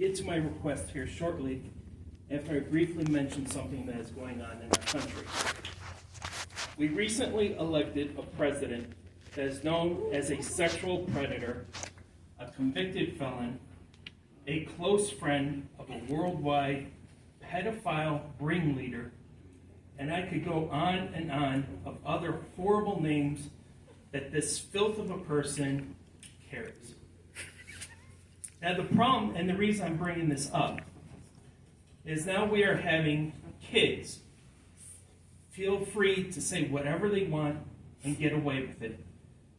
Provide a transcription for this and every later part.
get to my request here shortly after I briefly mention something that is going on in our country. We recently elected a president that is known as a sexual predator, a convicted felon, a close friend of a worldwide pedophile ringleader, and I could go on and on of other horrible names that this filth of a person carries. Now the problem, and the reason I'm bringing this up, is now we are having kids feel free to say whatever they want and get away with it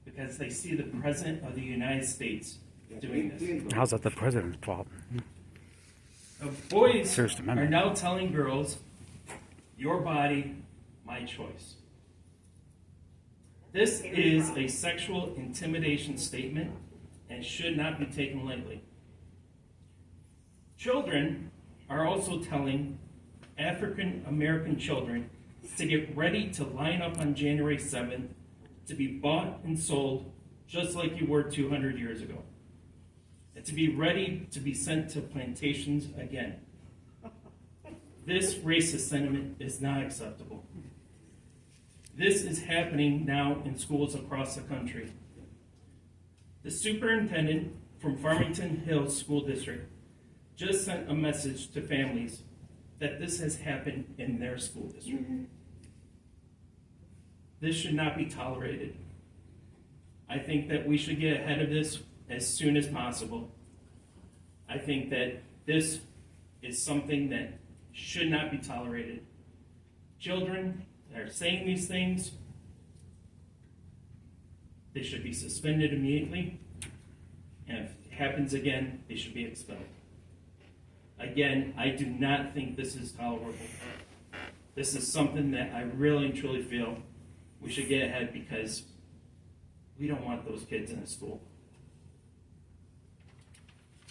because they see the President of the United States doing this. How's that the president's fault? Boys are now telling girls, your body, my choice. This is a sexual intimidation statement and should not be taken lightly. Children are also telling African American children to get ready to line up on January 7th to be bought and sold just like you were 200 years ago. And to be ready to be sent to plantations again. This racist sentiment is not acceptable. This is happening now in schools across the country. The superintendent from Farmington Hills School District just sent a message to families that this has happened in their school district. This should not be tolerated. I think that we should get ahead of this as soon as possible. I think that this is something that should not be tolerated. Children that are saying these things, they should be suspended immediately, and if it happens again, they should be expelled. Again, I do not think this is tolerable. This is something that I really and truly feel we should get ahead because we don't want those kids in a school.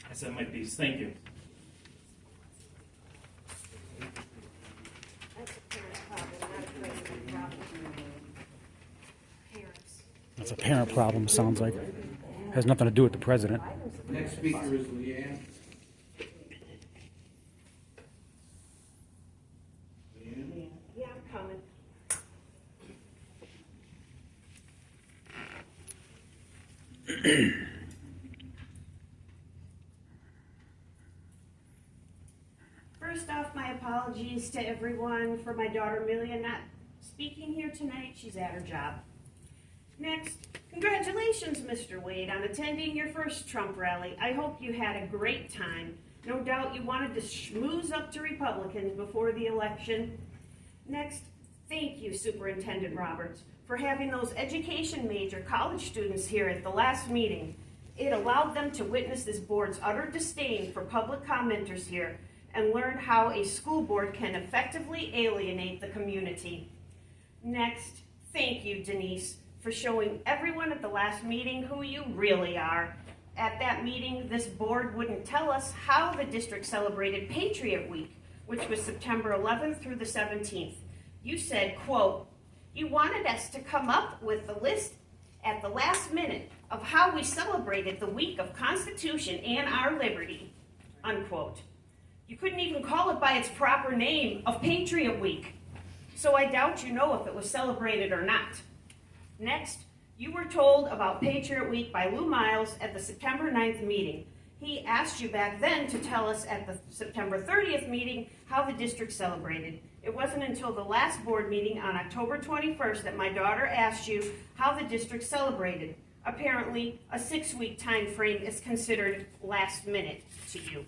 I said my piece. Thank you. That's a parent problem, sounds like. Has nothing to do with the president. Next speaker is Leanne. Yeah, I'm coming. First off, my apologies to everyone for my daughter Amelia not speaking here tonight. She's at her job. Next, congratulations, Mr. Wade, on attending your first Trump rally. I hope you had a great time. No doubt you wanted to schmooze up to Republicans before the election. Next, thank you, Superintendent Roberts, for having those education major college students here at the last meeting. It allowed them to witness this board's utter disdain for public commenters here and learn how a school board can effectively alienate the community. Next, thank you, Denise, for showing everyone at the last meeting who you really are. At that meeting, this board wouldn't tell us how the district celebrated Patriot Week, which was September 11th through the 17th. You said, quote, you wanted us to come up with the list at the last minute of how we celebrated the week of Constitution and our liberty, unquote. You couldn't even call it by its proper name of Patriot Week. So I doubt you know if it was celebrated or not. Next, you were told about Patriot Week by Lou Miles at the September 9th meeting. He asked you back then to tell us at the September 30th meeting how the district celebrated. It wasn't until the last board meeting on October 21st that my daughter asked you how the district celebrated. Apparently, a 6-week time frame is considered last minute to you.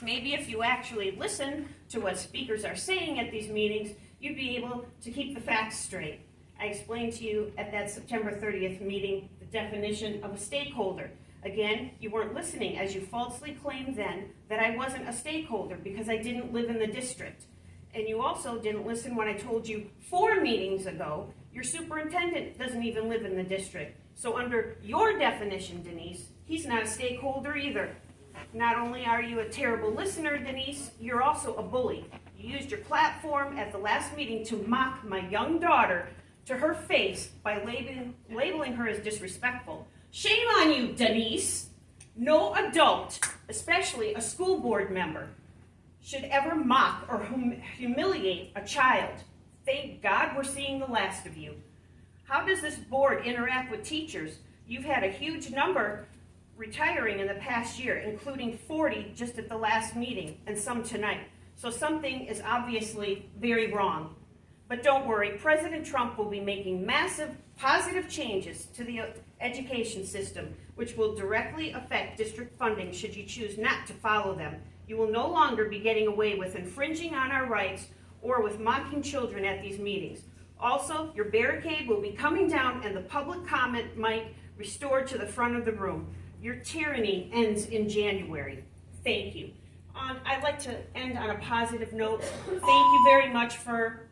Maybe if you actually listen to what speakers are saying at these meetings, you'd be able to keep the facts straight. I explained to you at that September 30th meeting the definition of a stakeholder. Again, you weren't listening as you falsely claimed then that I wasn't a stakeholder because I didn't live in the district. And you also didn't listen when I told you 4 meetings ago your superintendent doesn't even live in the district. So under your definition, Denise, he's not a stakeholder either. Not only are you a terrible listener, Denise, you're also a bully. You used your platform at the last meeting to mock my young daughter to her face by labeling her as disrespectful. Shame on you, Denise. No adult, especially a school board member, should ever mock or humiliate a child. Thank God we're seeing the last of you. How does this board interact with teachers? You've had a huge number retiring in the past year, including 40 just at the last meeting and some tonight. So something is obviously very wrong. But don't worry, President Trump will be making massive positive changes to the education system, which will directly affect district funding should you choose not to follow them. You will no longer be getting away with infringing on our rights or with mocking children at these meetings. Also, your barricade will be coming down and the public comment mic restored to the front of the room. Your tyranny ends in January. Thank you. I'd like to end on a positive note. Thank you very much for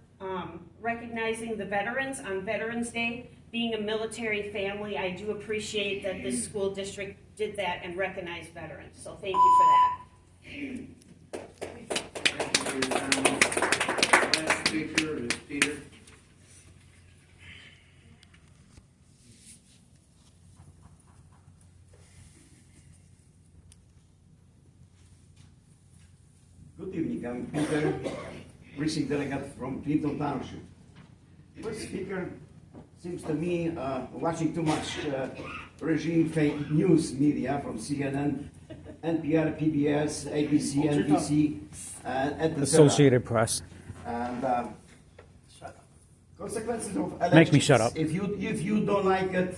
recognizing the veterans on Veterans Day. Being a military family, I do appreciate that this school district did that and recognized veterans. So thank you for that. Thank you for your time. Last speaker is Peter. Good evening, I'm Peter, precinct delegate from Clinton Township. First speaker seems to me watching too much regime fake news media from CNN, NPR, PBS, ABC, NBC, etc. Associated Press. And consequences of elections. Make me shut up. If you don't like it,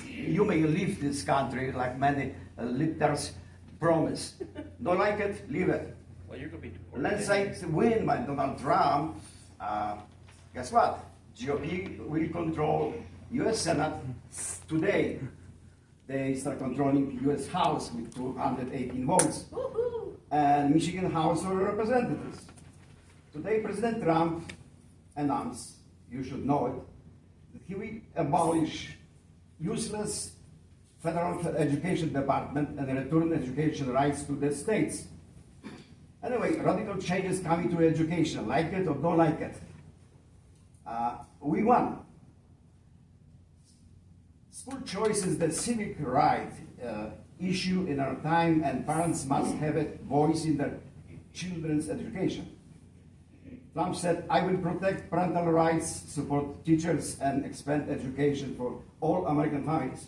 you may leave this country like many leaders promise. Don't like it, leave it. Well, you're going to be Let's say it's a win by Donald Trump. Guess what? GOP will control U.S. Senate today. They start controlling U.S. House with 218 votes. And Michigan House of Representatives. Today, President Trump announced, you should know it, that he will abolish useless federal education department and return education rights to the states. Anyway, radical changes coming to education, like it or don't like it. We won. School choice is the civic right issue in our time, and parents must have a voice in their children's education. Trump said, I will protect parental rights, support teachers, and expand education for all American families.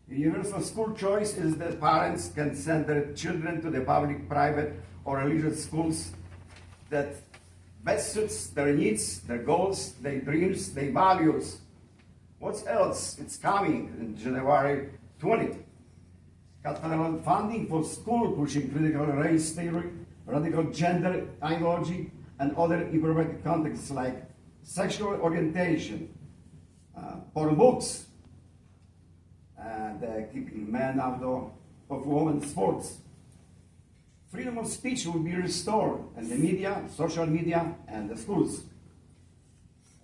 Universal school choice is that parents can send their children to the public, private, or religious schools that best suits their needs, their goals, their dreams, their values. What else? It's coming in January 20th. Cut federal funding for school pushing critical race theory, radical gender ideology, and other inappropriate contexts like sexual orientation, porn books, and keeping men out of women's sports. Freedom of speech will be restored in the media, social media, and the schools.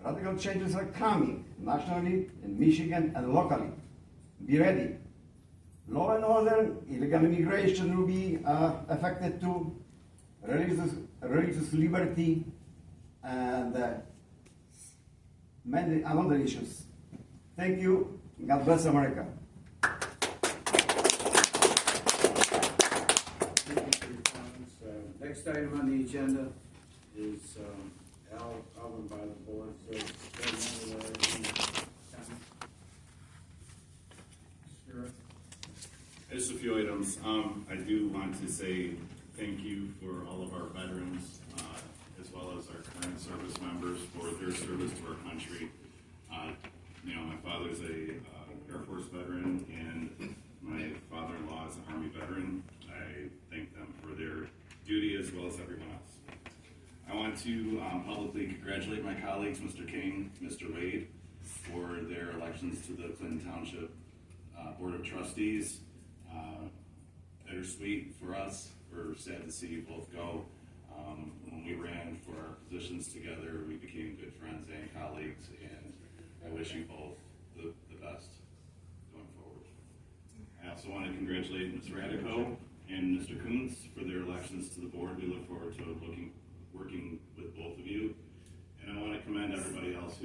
Radical changes are coming nationally, in Michigan, and locally. Be ready. Law and order, illegal immigration will be affected too, religious liberty, and many other issues. Thank you. God bless America. Next item on the agenda is Alvin by the board. Just a few items. I do want to say thank you for all of our veterans, as well as our current service members for their service to our country. My father's a Air Force veteran, and my father-in-law is an Army veteran. I thank them for their duty as well as everyone else. I want to publicly congratulate my colleagues, Mr. King, Mr. Wade, for their elections to the Clinton Township Board of Trustees. Bittersweet for us. We're sad to see you both go. When we ran for our positions together, we became good friends and colleagues, and I wish you both the best going forward. I also want to congratulate Ms. Radico and Mr. Coons for their elections to the board. We look forward to working with both of you. And I want to commend everybody else who